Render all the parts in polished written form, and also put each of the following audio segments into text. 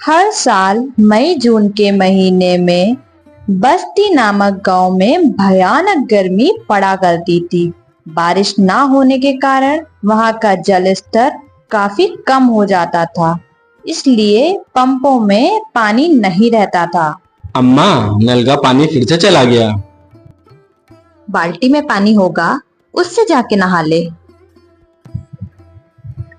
हर साल मई जून के महीने में बस्ती नामक गांव में भयानक गर्मी पड़ा करती थी। बारिश ना होने के कारण वहां का जल स्तर काफी कम हो जाता था, इसलिए पंपों में पानी नहीं रहता था। अम्मा, नल का पानी फिर से चला गया। बाल्टी में पानी होगा, उससे जाके नहा ले।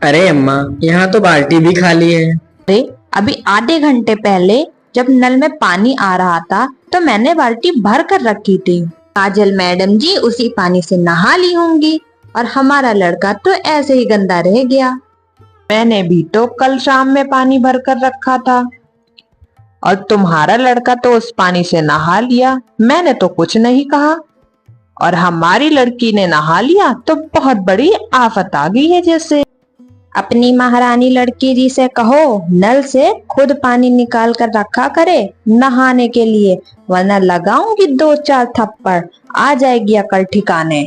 अरे अम्मा, यहाँ तो बाल्टी भी खाली है। अरे अभी आधे घंटे पहले जब नल में पानी आ रहा था तो मैंने बाल्टी भर कर रखी थी। काजल मैडम जी उसी पानी से नहा ली होंगी और हमारा लड़का तो ऐसे ही गंदा रह गया। मैंने भी तो कल शाम में पानी भर कर रखा था और तुम्हारा लड़का तो उस पानी से नहा लिया। मैंने तो कुछ नहीं कहा और हमारी लड़की ने नहा लिया तो बहुत बड़ी आफत आ गई है। जैसे अपनी महारानी लड़की जी से कहो नल से खुद पानी निकाल कर रखा करे नहाने के लिए, वरना लगाऊंगी 2-4 थप्पड़, आ जाएगी अकल ठिकाने।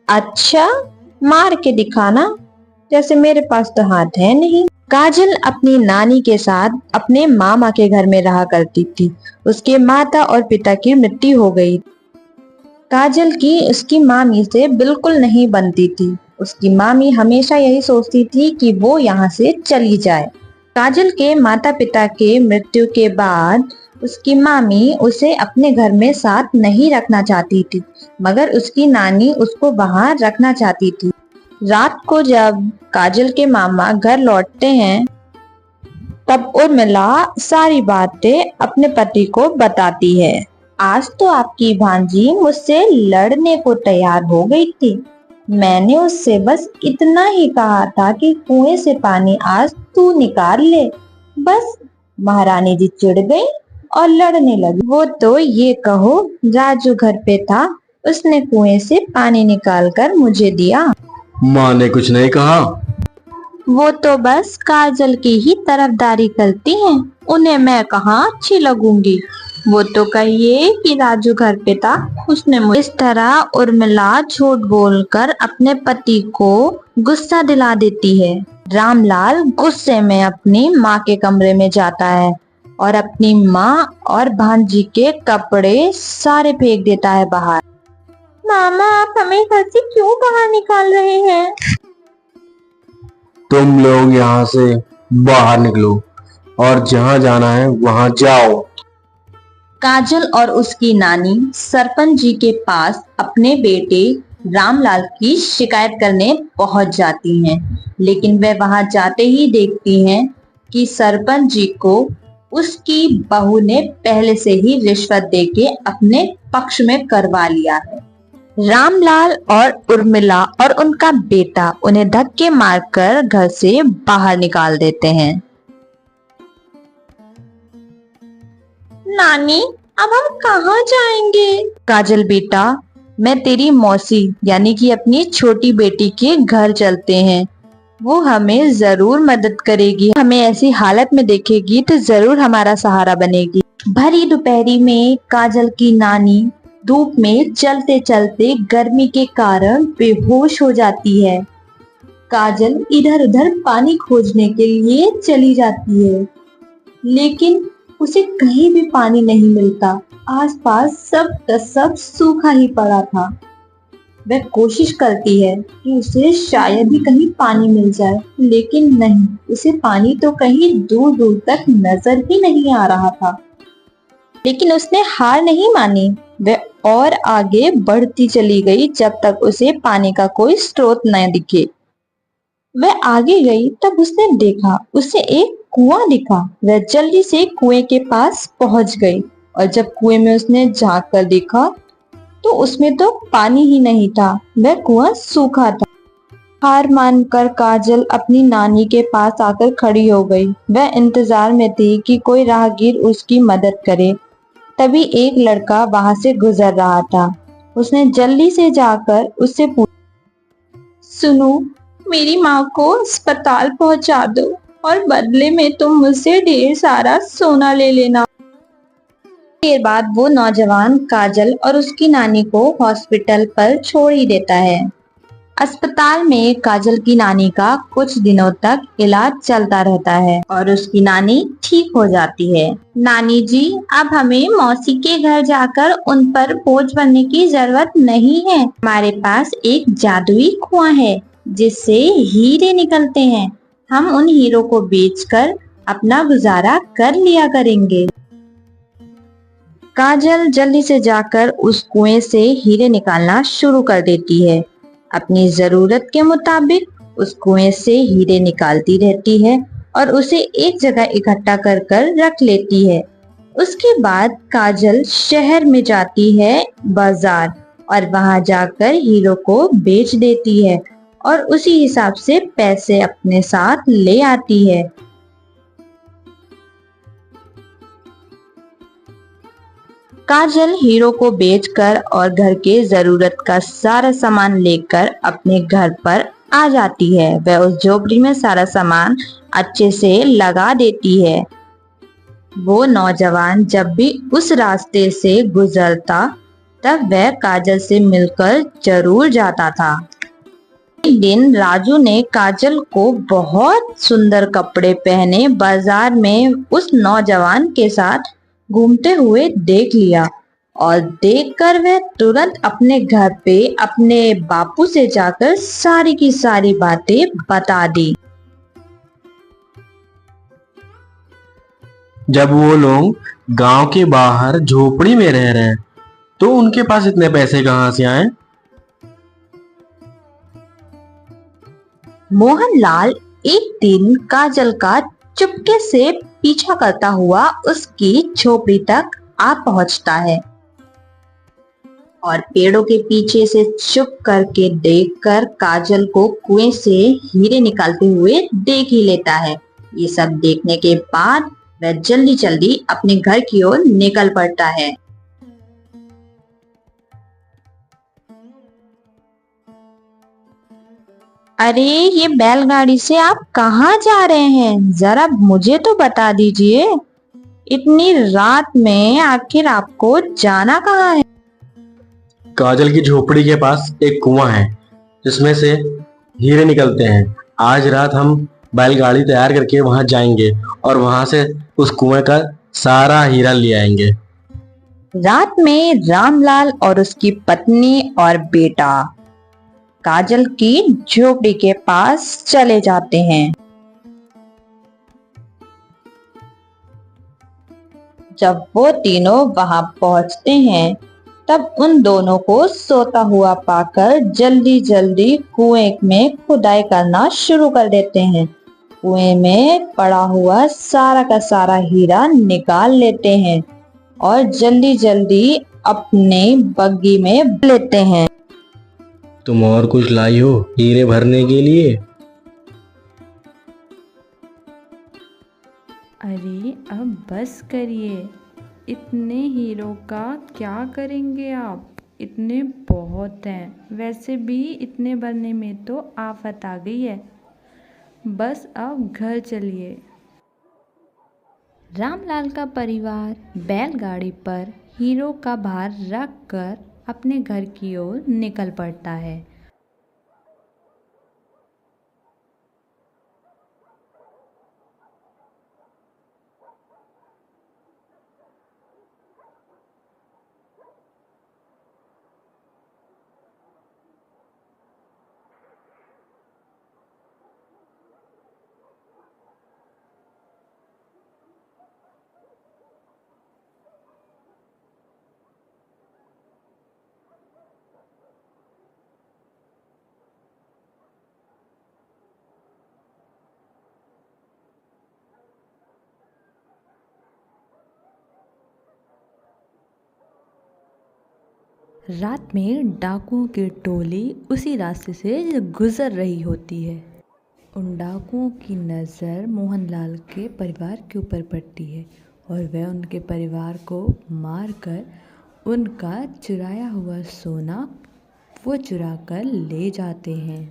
अच्छा, मार के दिखाना, जैसे मेरे पास तो हाथ है नहीं। काजल अपनी नानी के साथ अपने मामा के घर में रहा करती थी। उसके माता और पिता की मृत्यु हो गई। काजल की उसकी मामी से बिल्कुल नहीं बनती थी। उसकी मामी हमेशा यही सोचती थी कि वो यहाँ से चली जाए। काजल के माता पिता के मृत्यु के बाद उसकी मामी उसे अपने घर में साथ नहीं रखना चाहती थी, मगर उसकी नानी उसको वहाँ रखना चाहती थी। रात को जब काजल के मामा घर लौटते हैं तब उर्मिला सारी बातें अपने पति को बताती है। आज तो आपकी भांजी मुझसे लड़ने को तैयार हो गई थी। मैंने उससे बस इतना ही कहा था कि कुएं से पानी आज तू निकाल ले, बस महारानी जी चिढ़ गई और लड़ने लगी। वो तो ये कहो राजू घर पे था, उसने कुएं से पानी निकाल कर मुझे दिया। माँ ने कुछ नहीं कहा। वो तो बस काजल की ही तरफदारी करती हैं, उन्हें मैं कहाँ अच्छी लगूंगी। वो तो कहिए कि राजू घर पे था, उसने मुझे। इस तरह उर्मिला झूठ बोलकर अपने पति को गुस्सा दिला देती है। रामलाल गुस्से में अपनी माँ के कमरे में जाता है और अपनी माँ और भांजी के कपड़े सारे फेंक देता है बाहर। मामा, आप हमें घर से क्यों बाहर निकाल रहे हैं? तुम लोग यहाँ से बाहर निकलो और जहाँ जाना है वहाँ जाओ। काजल और उसकी नानी सरपंच जी के पास अपने बेटे रामलाल की शिकायत करने पहुंच जाती हैं, लेकिन वे वहां जाते ही देखती हैं कि सरपंच जी को उसकी बहू ने पहले से ही रिश्वत देके अपने पक्ष में करवा लिया है। रामलाल और उर्मिला और उनका बेटा उन्हें धक्के मारकर घर से बाहर निकाल देते हैं। नानी, अब हम कहाँ जाएंगे? काजल बेटा, मैं तेरी मौसी यानी कि अपनी छोटी बेटी के घर चलते हैं। वो हमें जरूर मदद करेगी, हमें ऐसी हालत में देखेगी तो जरूर हमारा सहारा बनेगी। भरी दोपहरी में काजल की नानी धूप में चलते चलते गर्मी के कारण बेहोश हो जाती है। काजल इधर उधर पानी खोजने के लिए चली जाती है, लेकिन उसे कहीं भी पानी नहीं मिलता। आसपास सब का सब सूखा ही पड़ा था। वह कोशिश करती है कि उसे शायद ही कहीं पानी मिल जाए, लेकिन नहीं, उसे पानी तो कहीं दूर दूर तक नजर ही नहीं आ रहा था। लेकिन उसने हार नहीं मानी। वह और आगे बढ़ती चली गई जब तक उसे पानी का कोई स्रोत न दिखे। वह आगे गई तब उसने देखा उसे एक कुआं दिखा। वह जल्दी से कुएं के पास पहुंच गई और जब कुएं में उसने झांक कर देखा तो उसमें तो पानी ही नहीं था, वह कुआं सूखा था। हार मानकर काजल अपनी नानी के पास आकर खड़ी हो गई। वह इंतजार में थी कि कोई राहगीर उसकी मदद करे। तभी एक लड़का वहां से गुजर रहा था। उसने जल्दी से जाकर उससे पूछा, सुनो, मेरी माँ को अस्पताल पहुंचा दो और बदले में तुम मुझसे ढेर सारा सोना ले लेना। देर बाद वो नौजवान काजल और उसकी नानी को हॉस्पिटल पर छोड़ ही देता है। अस्पताल में काजल की नानी का कुछ दिनों तक इलाज चलता रहता है और उसकी नानी ठीक हो जाती है। नानी जी, अब हमें मौसी के घर जाकर उन पर बोझ बनने की जरूरत नहीं है। हमारे पास एक जादुई कुआं है जिससे हीरे निकलते हैं। हम उन हीरो को बेचकर अपना गुजारा कर लिया करेंगे। काजल जल्दी से जाकर उस कुएं से हीरे निकालना शुरू कर देती है। अपनी जरूरत के मुताबिक उस कुएं से हीरे निकालती रहती है और उसे एक जगह इकट्ठा कर कर रख लेती है। उसके बाद काजल शहर में जाती है बाजार और वहां जाकर हीरो को बेच देती है और उसी हिसाब से पैसे अपने साथ ले आती है। काजल हीरो को बेचकर और घर के जरूरत का सारा सामान लेकर अपने घर पर आ जाती है। वह उस झोपड़ी में सारा सामान अच्छे से लगा देती है। वो नौजवान जब भी उस रास्ते से गुजरता तब वह काजल से मिलकर जरूर जाता था। एक दिन राजू ने काजल को बहुत सुंदर कपड़े पहने बाजार में उस नौजवान के साथ घूमते हुए देख लिया और देखकर वह तुरंत अपने घर पे अपने बापू से जाकर सारी की सारी बातें बता दी। जब वो लोग गांव के बाहर झोपड़ी में रह रहे हैं तो उनके पास इतने पैसे कहाँ से आए? मोहनलाल एक दिन काजल का चुपके से पीछा करता हुआ उसकी झोपड़ी तक आ पहुंचता है और पेड़ों के पीछे से चुप करके देखकर काजल को कुएं से हीरे निकालते हुए देख ही लेता है। ये सब देखने के बाद वह जल्दी जल्दी अपने घर की ओर निकल पड़ता है। अरे, ये बैलगाड़ी से आप कहाँ जा रहे हैं? जरा मुझे तो बता दीजिए। इतनी रात में आखिर आपको जाना कहाँ है? काजल की झोपड़ी के पास एक कुआं है जिसमें से हीरे निकलते हैं। आज रात हम बैलगाड़ी तैयार करके वहां जाएंगे और वहां से उस कुएं का सारा हीरा ले आएंगे। रात में रामलाल और उसकी पत्नी और बेटा काजल की झोपड़ी के पास चले जाते हैं। जब वो तीनों वहां पहुंचते हैं तब उन दोनों को सोता हुआ पाकर जल्दी जल्दी कुएं में खुदाई करना शुरू कर देते हैं। कुएं में पड़ा हुआ सारा का सारा हीरा निकाल लेते हैं और जल्दी जल्दी अपने बग्गी में लेते हैं। तुम और कुछ लाई हो हीरे भरने के लिए? अरे अब बस करिए, इतने हीरों का क्या करेंगे आप? इतने बहुत हैं। वैसे भी इतने भरने में तो आफत आ गई है। बस अब घर चलिए। रामलाल का परिवार बैलगाड़ी पर हीरो का भार रख कर अपने घर की ओर निकल पड़ता है। रात में डाकुओं की टोली उसी रास्ते से गुजर रही होती है। उन डाकुओं की नज़र मोहनलाल के परिवार के ऊपर पड़ती है और वह उनके परिवार को मारकर उनका चुराया हुआ सोना वो चुरा कर ले जाते हैं।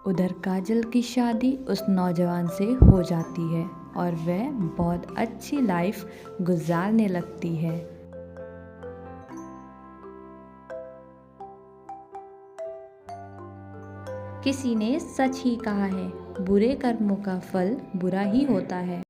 उधर काजल की शादी उस नौजवान से हो जाती है और वह बहुत अच्छी लाइफ गुजारने लगती है। किसी ने सच ही कहा है, बुरे कर्मों का फल बुरा ही होता है।